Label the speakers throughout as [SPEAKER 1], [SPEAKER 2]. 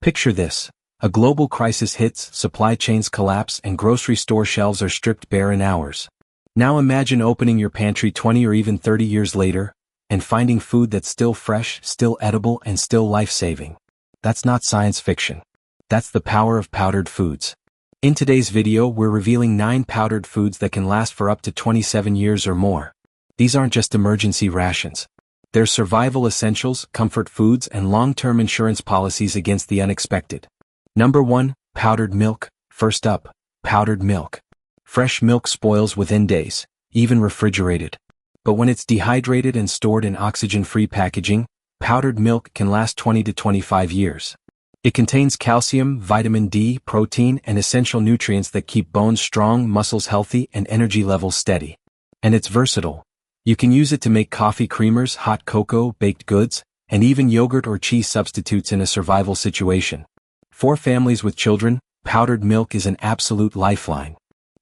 [SPEAKER 1] Picture this. A global crisis hits, supply chains collapse, and grocery store shelves are stripped bare in hours. Now imagine opening your pantry 20 or even 30 years later, and finding food that's still fresh, still edible, and still life-saving. That's not science fiction. That's the power of powdered foods. In today's video, we're revealing 9 powdered foods that can last for up to 27 years or more. These aren't just emergency rations. They're survival essentials, comfort foods, and long-term insurance policies against the unexpected. Number 1, powdered milk. First up, powdered milk. Fresh milk spoils within days, even refrigerated. But when it's dehydrated and stored in oxygen-free packaging, powdered milk can last 20 to 25 years. It contains calcium, vitamin D, protein, and essential nutrients that keep bones strong, muscles healthy, and energy levels steady. And it's versatile. You can use it to make coffee creamers, hot cocoa, baked goods, and even yogurt or cheese substitutes in a survival situation. For families with children, powdered milk is an absolute lifeline.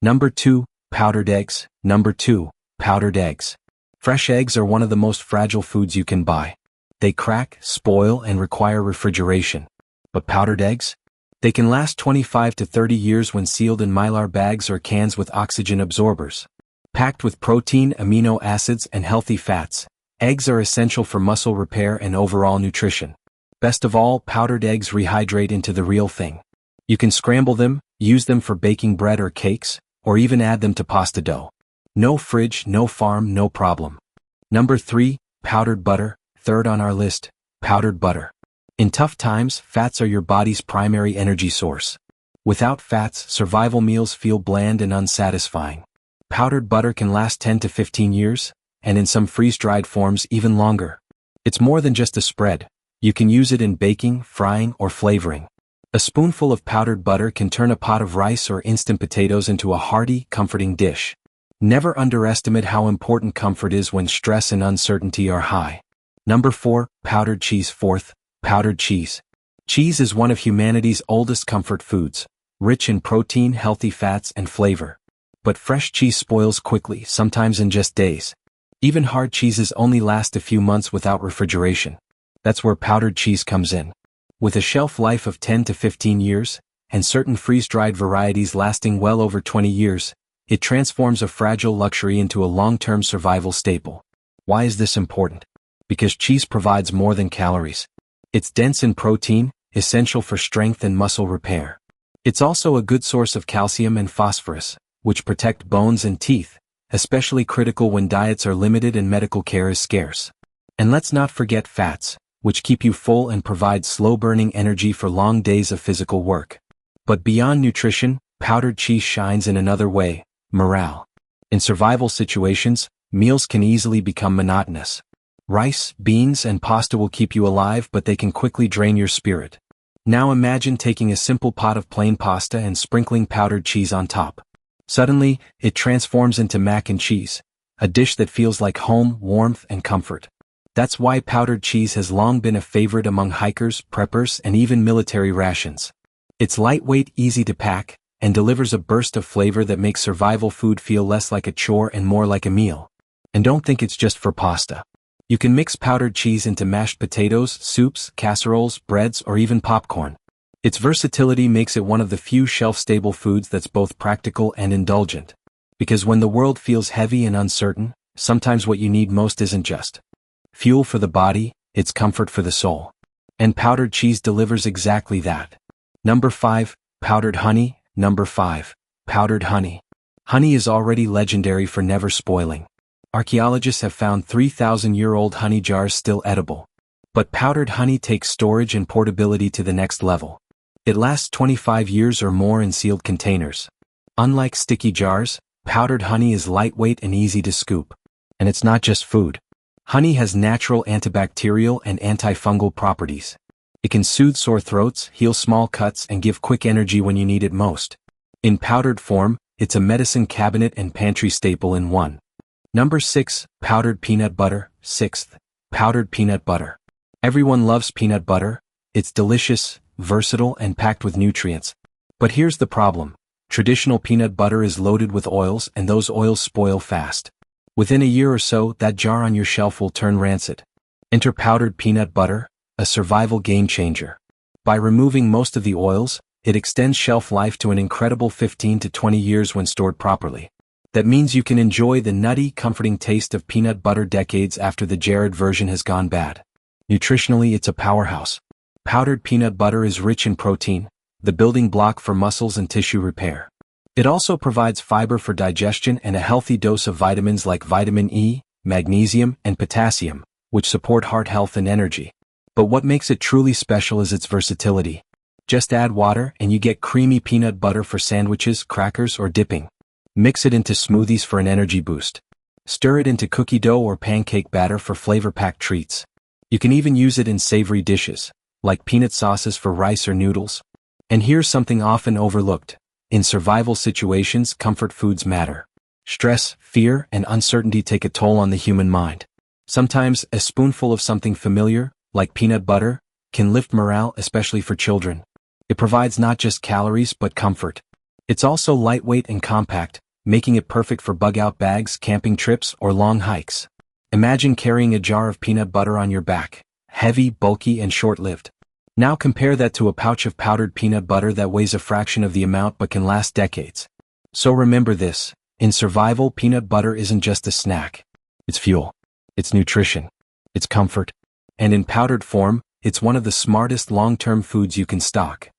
[SPEAKER 1] Number 2, powdered eggs. Number 2, powdered eggs. Fresh eggs are one of the most fragile foods you can buy. They crack, spoil, and require refrigeration. But powdered eggs? They can last 25 to 30 years when sealed in Mylar bags or cans with oxygen absorbers. Packed with protein, amino acids, and healthy fats, eggs are essential for muscle repair and overall nutrition. Best of all, powdered eggs rehydrate into the real thing. You can scramble them, use them for baking bread or cakes, or even add them to pasta dough. No fridge, no farm, no problem. Number 3, powdered butter. Third on our list, powdered butter. In tough times, fats are your body's primary energy source. Without fats, survival meals feel bland and unsatisfying. Powdered butter can last 10 to 15 years, and in some freeze-dried forms even longer. It's more than just a spread. You can use it in baking, frying, or flavoring. A spoonful of powdered butter can turn a pot of rice or instant potatoes into a hearty, comforting dish. Never underestimate how important comfort is when stress and uncertainty are high. Number 4, powdered cheese. Fourth, powdered cheese. Cheese is one of humanity's oldest comfort foods, rich in protein, healthy fats, and flavor. But fresh cheese spoils quickly, sometimes in just days. Even hard cheeses only last a few months without refrigeration. That's where powdered cheese comes in. With a shelf life of 10 to 15 years, and certain freeze-dried varieties lasting well over 20 years, it transforms a fragile luxury into a long-term survival staple. Why is this important? Because cheese provides more than calories. It's dense in protein, essential for strength and muscle repair. It's also a good source of calcium and phosphorus, which protect bones and teeth, especially critical when diets are limited and medical care is scarce. And let's not forget fats, which keep you full and provide slow-burning energy for long days of physical work. But beyond nutrition, powdered cheese shines in another way: morale. In survival situations, meals can easily become monotonous. Rice, beans, and pasta will keep you alive, but they can quickly drain your spirit. Now imagine taking a simple pot of plain pasta and sprinkling powdered cheese on top. Suddenly, it transforms into mac and cheese, a dish that feels like home, warmth, and comfort. That's why powdered cheese has long been a favorite among hikers, preppers, and even military rations. It's lightweight, easy to pack, and delivers a burst of flavor that makes survival food feel less like a chore and more like a meal. And don't think it's just for pasta. You can mix powdered cheese into mashed potatoes, soups, casseroles, breads, or even popcorn. Its versatility makes it one of the few shelf-stable foods that's both practical and indulgent. Because when the world feels heavy and uncertain, sometimes what you need most isn't just fuel for the body, it's comfort for the soul. And powdered cheese delivers exactly that. Number 5, powdered honey. Number 5, powdered honey. Honey is already legendary for never spoiling. Archaeologists have found 3,000-year-old honey jars still edible. But powdered honey takes storage and portability to the next level. It lasts 25 years or more in sealed containers. Unlike sticky jars, powdered honey is lightweight and easy to scoop. And it's not just food. Honey has natural antibacterial and antifungal properties. It can soothe sore throats, heal small cuts, and give quick energy when you need it most. In powdered form, it's a medicine cabinet and pantry staple in one. Number 6, powdered peanut butter. Sixth, powdered peanut butter. Everyone loves peanut butter. It's delicious, versatile, and packed with nutrients. But here's the problem. Traditional peanut butter is loaded with oils, and those oils spoil fast. Within a year or so, that jar on your shelf will turn rancid. Enter powdered peanut butter, a survival game changer. By removing most of the oils, it extends shelf life to an incredible 15 to 20 years when stored properly. That means you can enjoy the nutty, comforting taste of peanut butter decades after the jarred version has gone bad. Nutritionally, it's a powerhouse. Powdered peanut butter is rich in protein, the building block for muscles and tissue repair. It also provides fiber for digestion and a healthy dose of vitamins like vitamin E, magnesium, and potassium, which support heart health and energy. But what makes it truly special is its versatility. Just add water and you get creamy peanut butter for sandwiches, crackers, or dipping. Mix it into smoothies for an energy boost. Stir it into cookie dough or pancake batter for flavor-packed treats. You can even use it in savory dishes, like peanut sauces for rice or noodles. And here's something often overlooked. In survival situations, comfort foods matter. Stress, fear, and uncertainty take a toll on the human mind. Sometimes, a spoonful of something familiar, like peanut butter, can lift morale, especially for children. It provides not just calories but comfort. It's also lightweight and compact, making it perfect for bug-out bags, camping trips, or long hikes. Imagine carrying a jar of peanut butter on your back. Heavy, bulky, and short-lived. Now compare that to a pouch of powdered peanut butter that weighs a fraction of the amount but can last decades. So remember this, in survival, peanut butter isn't just a snack. It's fuel. It's nutrition. It's comfort. And in powdered form, it's one of the smartest long-term foods you can stock.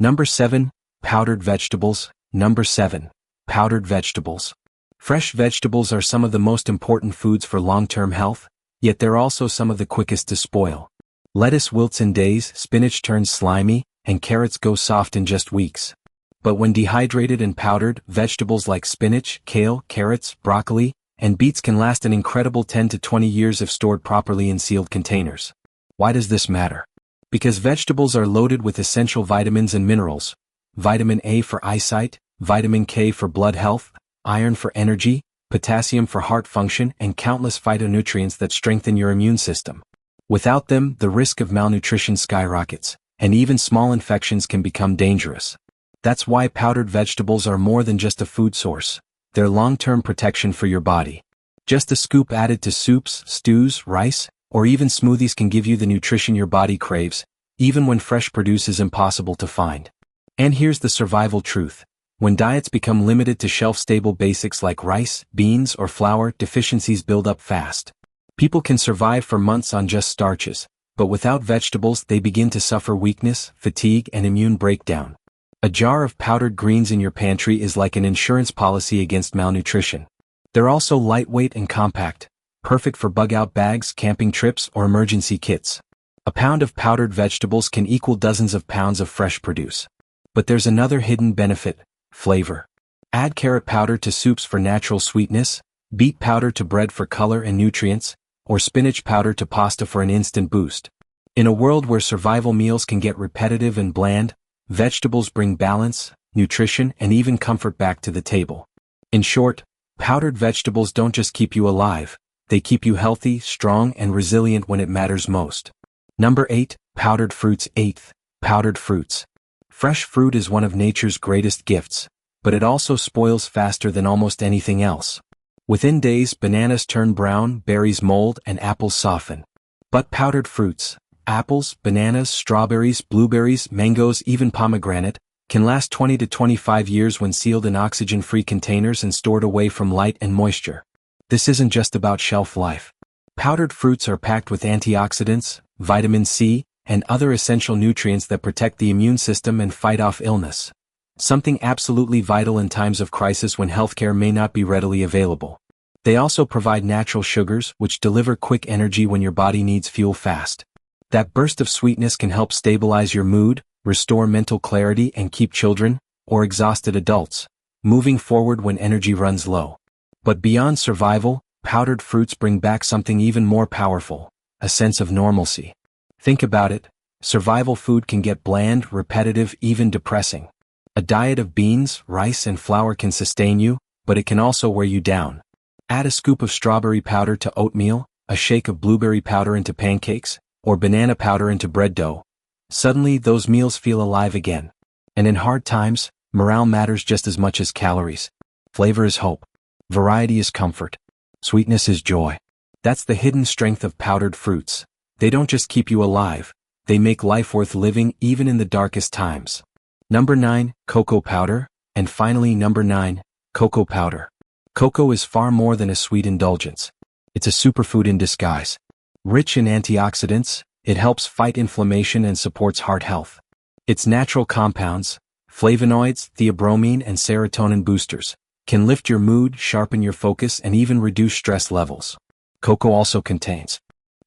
[SPEAKER 1] Number 7. Powdered vegetables. Number 7. Powdered vegetables. Fresh vegetables are some of the most important foods for long-term health, yet they're also some of the quickest to spoil. Lettuce wilts in days, spinach turns slimy, and carrots go soft in just weeks. But when dehydrated and powdered, vegetables like spinach, kale, carrots, broccoli, and beets can last an incredible 10 to 20 years if stored properly in sealed containers. Why does this matter? Because vegetables are loaded with essential vitamins and minerals. Vitamin A for eyesight, vitamin K for blood health, iron for energy, potassium for heart function, and countless phytonutrients that strengthen your immune system. Without them, the risk of malnutrition skyrockets, and even small infections can become dangerous. That's why powdered vegetables are more than just a food source. They're long-term protection for your body. Just a scoop added to soups, stews, rice, or even smoothies can give you the nutrition your body craves, even when fresh produce is impossible to find. And here's the survival truth. When diets become limited to shelf-stable basics like rice, beans, or flour, deficiencies build up fast. People can survive for months on just starches, but without vegetables they begin to suffer weakness, fatigue, and immune breakdown. A jar of powdered greens in your pantry is like an insurance policy against malnutrition. They're also lightweight and compact, perfect for bug-out bags, camping trips, or emergency kits. A pound of powdered vegetables can equal dozens of pounds of fresh produce. But there's another hidden benefit: flavor. Add carrot powder to soups for natural sweetness, beet powder to bread for color and nutrients, or spinach powder to pasta for an instant boost. In a world where survival meals can get repetitive and bland, vegetables bring balance, nutrition, and even comfort back to the table. In short, powdered vegetables don't just keep you alive, they keep you healthy, strong, and resilient when it matters most. Number 8. Powdered fruits. 8th. Powdered fruits. Fresh fruit is one of nature's greatest gifts, but it also spoils faster than almost anything else. Within days, bananas turn brown, berries mold, and apples soften. But powdered fruits, apples, bananas, strawberries, blueberries, mangoes, even pomegranate, can last 20 to 25 years when sealed in oxygen-free containers and stored away from light and moisture. This isn't just about shelf life. Powdered fruits are packed with antioxidants, vitamin C, and other essential nutrients that protect the immune system and fight off illness. Something absolutely vital in times of crisis when healthcare may not be readily available. They also provide natural sugars, which deliver quick energy when your body needs fuel fast. That burst of sweetness can help stabilize your mood, restore mental clarity, and keep children, or exhausted adults, moving forward when energy runs low. But beyond survival, powdered fruits bring back something even more powerful: a sense of normalcy. Think about it. Survival food can get bland, repetitive, even depressing. A diet of beans, rice, and flour can sustain you, but it can also wear you down. Add a scoop of strawberry powder to oatmeal, a shake of blueberry powder into pancakes, or banana powder into bread dough. Suddenly, those meals feel alive again. And in hard times, morale matters just as much as calories. Flavor is hope. Variety is comfort. Sweetness is joy. That's the hidden strength of powdered fruits. They don't just keep you alive, they make life worth living even in the darkest times. Number 9, cocoa powder, and finally number 9, cocoa powder. Cocoa is far more than a sweet indulgence. It's a superfood in disguise. Rich in antioxidants, it helps fight inflammation and supports heart health. Its natural compounds, flavonoids, theobromine and serotonin boosters, can lift your mood, sharpen your focus and even reduce stress levels. Cocoa also contains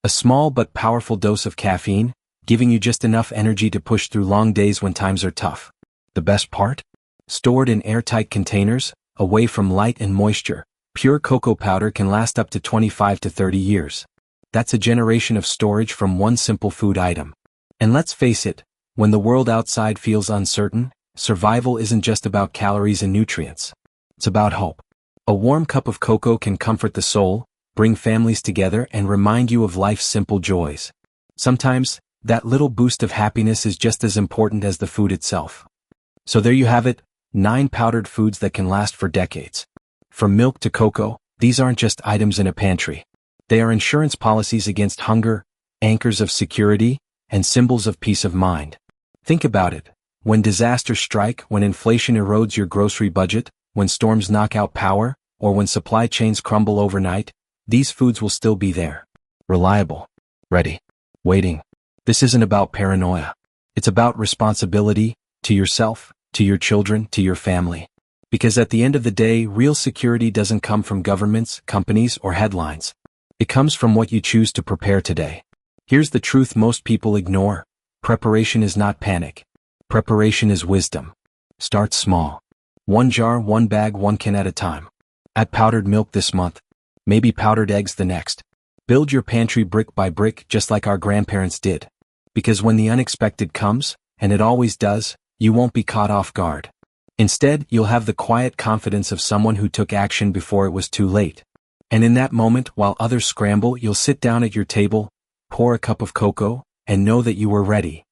[SPEAKER 1] a small but powerful dose of caffeine, giving you just enough energy to push through long days when times are tough. The best part? Stored in airtight containers, away from light and moisture, pure cocoa powder can last up to 25 to 30 years. That's a generation of storage from one simple food item. And let's face it, when the world outside feels uncertain, survival isn't just about calories and nutrients. It's about hope. A warm cup of cocoa can comfort the soul, bring families together and remind you of life's simple joys. Sometimes, that little boost of happiness is just as important as the food itself. So there you have it, 9 powdered foods that can last for decades. From milk to cocoa, these aren't just items in a pantry. They are insurance policies against hunger, anchors of security, and symbols of peace of mind. Think about it. When disasters strike, when inflation erodes your grocery budget, when storms knock out power, or when supply chains crumble overnight, these foods will still be there. Reliable. Ready. Waiting. This isn't about paranoia. It's about responsibility, to yourself, to your children, to your family. Because at the end of the day, real security doesn't come from governments, companies, or headlines. It comes from what you choose to prepare today. Here's the truth most people ignore. Preparation is not panic. Preparation is wisdom. Start small. 1 jar, 1 bag, 1 can at a time. Add powdered milk this month. Maybe powdered eggs the next. Build your pantry brick by brick just like our grandparents did. Because when the unexpected comes, and it always does, you won't be caught off guard. Instead, you'll have the quiet confidence of someone who took action before it was too late. And in that moment, while others scramble, you'll sit down at your table, pour a cup of cocoa, and know that you were ready.